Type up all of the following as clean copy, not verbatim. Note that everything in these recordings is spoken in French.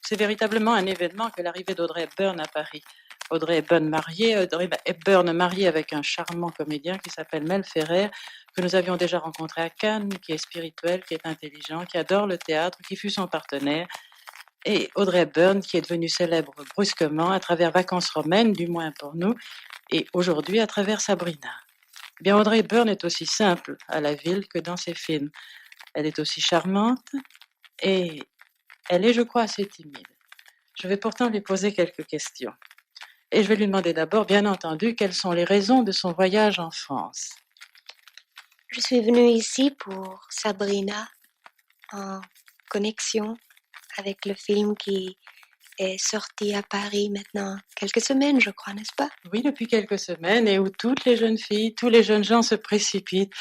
c'est véritablement un événement que l'arrivée d'Audrey Hepburn à Paris. Audrey Hepburn mariée avec un charmant comédien qui s'appelle Mel Ferrer, que nous avions déjà rencontré à Cannes, qui est spirituel, qui est intelligent, qui adore le théâtre, qui fut son partenaire. Et Audrey Hepburn, qui est devenue célèbre brusquement à travers Vacances romaines, du moins pour nous, et aujourd'hui à travers Sabrina. Eh bien, Audrey Hepburn est aussi simple à la ville que dans ses films. Elle est aussi charmante et elle est, je crois, assez timide. Je vais pourtant lui poser quelques questions. Et je vais lui demander d'abord, bien entendu, quelles sont les raisons de son voyage en France. Je suis venue ici pour Sabrina, en connexion avec le film qui est sorti à Paris maintenant quelques semaines, je crois, n'est-ce pas? Oui, depuis quelques semaines, et où toutes les jeunes filles, tous les jeunes gens se précipitent.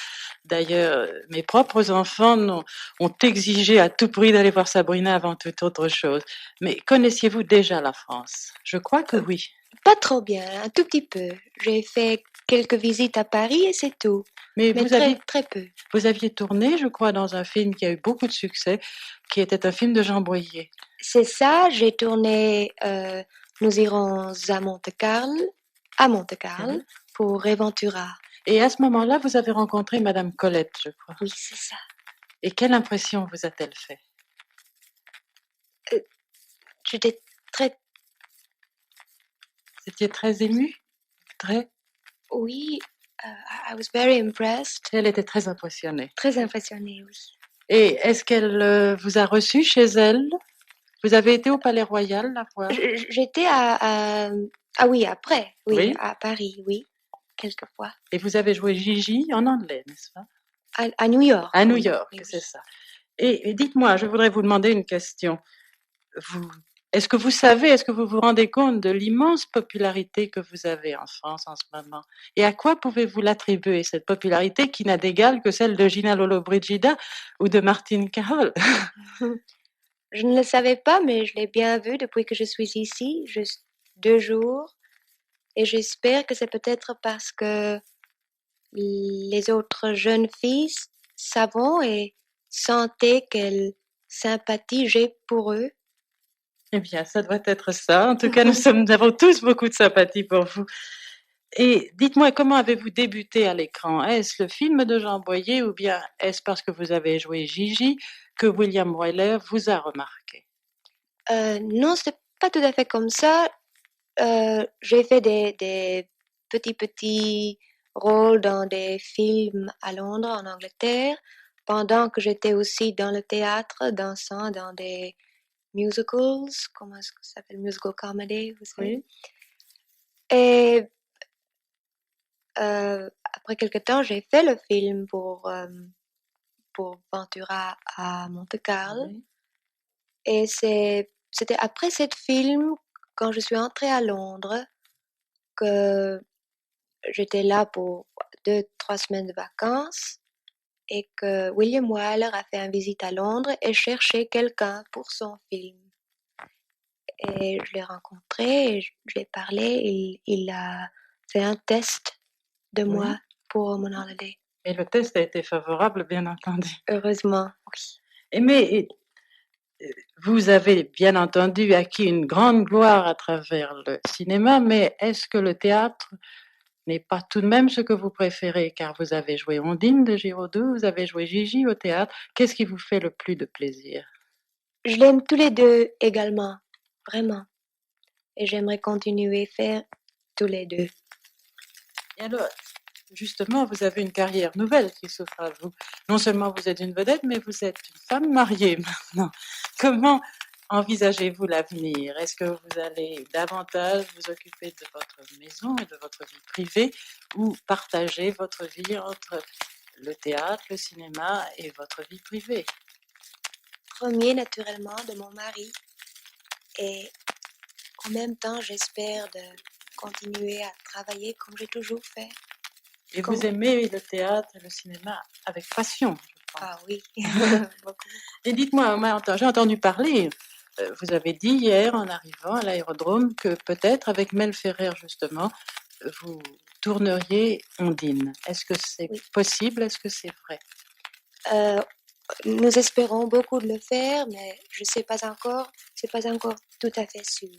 D'ailleurs, mes propres enfants ont exigé à tout prix d'aller voir Sabrina avant toute autre chose. Mais connaissiez-vous déjà la France? Je crois que oui. Pas trop bien, un tout petit peu. J'ai fait quelques visites à Paris et c'est tout. Mais Mais très peu. vous aviez tourné, je crois, dans un film qui a eu beaucoup de succès, qui était un film de Jean Boyer. C'est ça, j'ai tourné Nous irons à Monte-Carlo pour Eventura. Et à ce moment-là, vous avez rencontré Madame Colette, je crois. Oui, c'est ça. Et quelle impression vous a-t-elle fait? J'étais très... Vous étiez très émue? Très? Oui, I was very impressed. Elle était très impressionnée. Très impressionnée, oui. Et est-ce qu'elle vous a reçu chez elle? Vous avez été au Palais Royal la voir? J'étais Ah oui, après, oui, Oui. à Paris, oui, quelquefois. Et vous avez joué Gigi en anglais, n'est-ce pas? À New York. À New oui, York, oui, c'est oui. ça. Et dites-moi, je voudrais vous demander une question. Est-ce que vous vous rendez compte de l'immense popularité que vous avez en France en ce moment? Et à quoi pouvez-vous l'attribuer, cette popularité qui n'a d'égal que celle de Gina Lollobrigida ou de Martine Carol? Je ne le savais pas, mais je l'ai bien vu depuis que je suis ici, juste 2 jours. Et j'espère que c'est peut-être parce que les autres jeunes filles savent et sentaient quelle sympathie j'ai pour eux. Eh bien, ça doit être ça. En tout cas, nous avons tous beaucoup de sympathie pour vous. Et dites-moi, comment avez-vous débuté à l'écran? Est-ce le film de Jean Boyer ou bien est-ce parce que vous avez joué Gigi que William Wyler vous a remarqué? Non, c'est pas tout à fait comme ça. J'ai fait des petits rôles dans des films à Londres, en Angleterre, pendant que j'étais aussi dans le théâtre, dansant dans des musicals, comment est-ce que ça s'appelle? Musical comedy, vous savez. Oui. Et après quelque temps, j'ai fait le film pour Ventura à Monte-Carlo. Oui. Et c'était après ce film, quand je suis entrée à Londres, que j'étais là pour 2-3 semaines de vacances et que William Wyler a fait une visite à Londres et cherchait quelqu'un pour son film. Et je l'ai rencontré, et je l'ai parlé, il a fait un test de Oui. moi pour mon holiday. Et le test a été favorable, bien entendu. Heureusement, oui. Mais vous avez bien entendu acquis une grande gloire à travers le cinéma, mais est-ce que le théâtre n'est pas tout de même ce que vous préférez? Car vous avez joué Ondine de Giraudoux, vous avez joué Gigi au théâtre. Qu'est-ce qui vous fait le plus de plaisir? Je l'aime tous les deux également, vraiment. Et j'aimerais continuer à faire tous les deux. Et alors, justement, vous avez une carrière nouvelle qui s'offre à vous. Non seulement vous êtes une vedette, mais vous êtes une femme mariée maintenant. Comment envisagez-vous l'avenir? Est-ce que vous allez davantage vous occuper de votre maison et de votre vie privée ou partager votre vie entre le théâtre, le cinéma et votre vie privée? Premier, naturellement, de mon mari. Et en même temps, j'espère de continuer à travailler comme j'ai toujours fait. Et vous aimez le théâtre et le cinéma avec passion, je pense. Ah oui, beaucoup. Et dites-moi, j'ai entendu parler, vous avez dit hier en arrivant à l'aérodrome que peut-être avec Mel Ferrer justement, vous tourneriez Ondine. Est-ce que c'est Oui. possible? Est-ce que c'est vrai? Nous espérons beaucoup de le faire, mais je sais pas encore, c'est pas encore tout à fait sûr.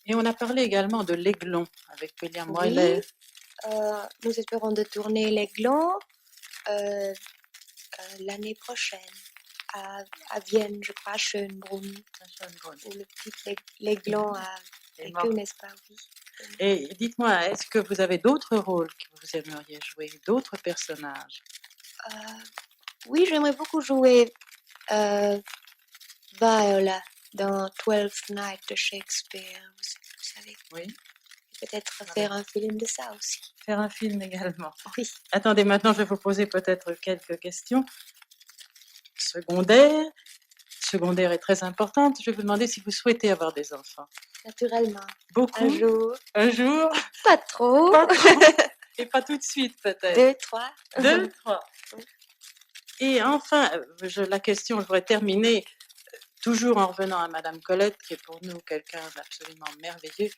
Et on a parlé également de l'Aiglon avec William Oui, Wyler. nous espérons de tourner l'Aiglon l'année prochaine à Vienne, je crois, Schönbrunn, où le petit l'Aiglon a est vécu, mort. n'est-ce pas? Oui. Et dites-moi, est-ce que vous avez d'autres rôles que vous aimeriez jouer, d'autres personnages? Oui, j'aimerais beaucoup jouer Viola dans Twelfth Night de Shakespeare. Vous savez, Oui, peut-être Ah faire un film de ça aussi. faire un film également. Oui. Attendez, maintenant je vais vous poser peut-être quelques questions secondaires. Secondaire est très importante. Je vais vous demander si vous souhaitez avoir des enfants. Naturellement. Beaucoup? Un jour. Un jour? Pas trop. Pas trop. Et pas tout de suite peut-être. 2, 3. 2, 3. Et enfin, la question, je voudrais terminer toujours en revenant à Madame Colette, qui est pour nous quelqu'un d'absolument merveilleux.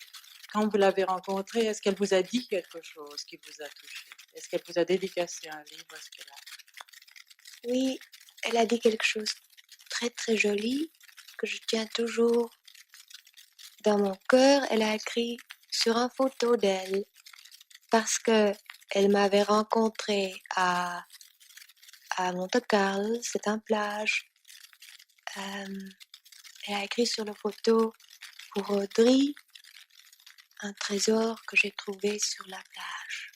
Quand vous l'avez rencontrée, est-ce qu'elle vous a dit quelque chose qui vous a touché? Est-ce qu'elle vous a dédicacé un livre? Est-ce qu'elle a... Oui, elle a dit quelque chose de très très joli que je tiens toujours dans mon cœur. Elle a écrit sur une photo d'elle parce que elle m'avait rencontrée à Monte Carlo, c'est une plage. Elle a écrit sur la photo pour Audrey un trésor que j'ai trouvé sur la plage.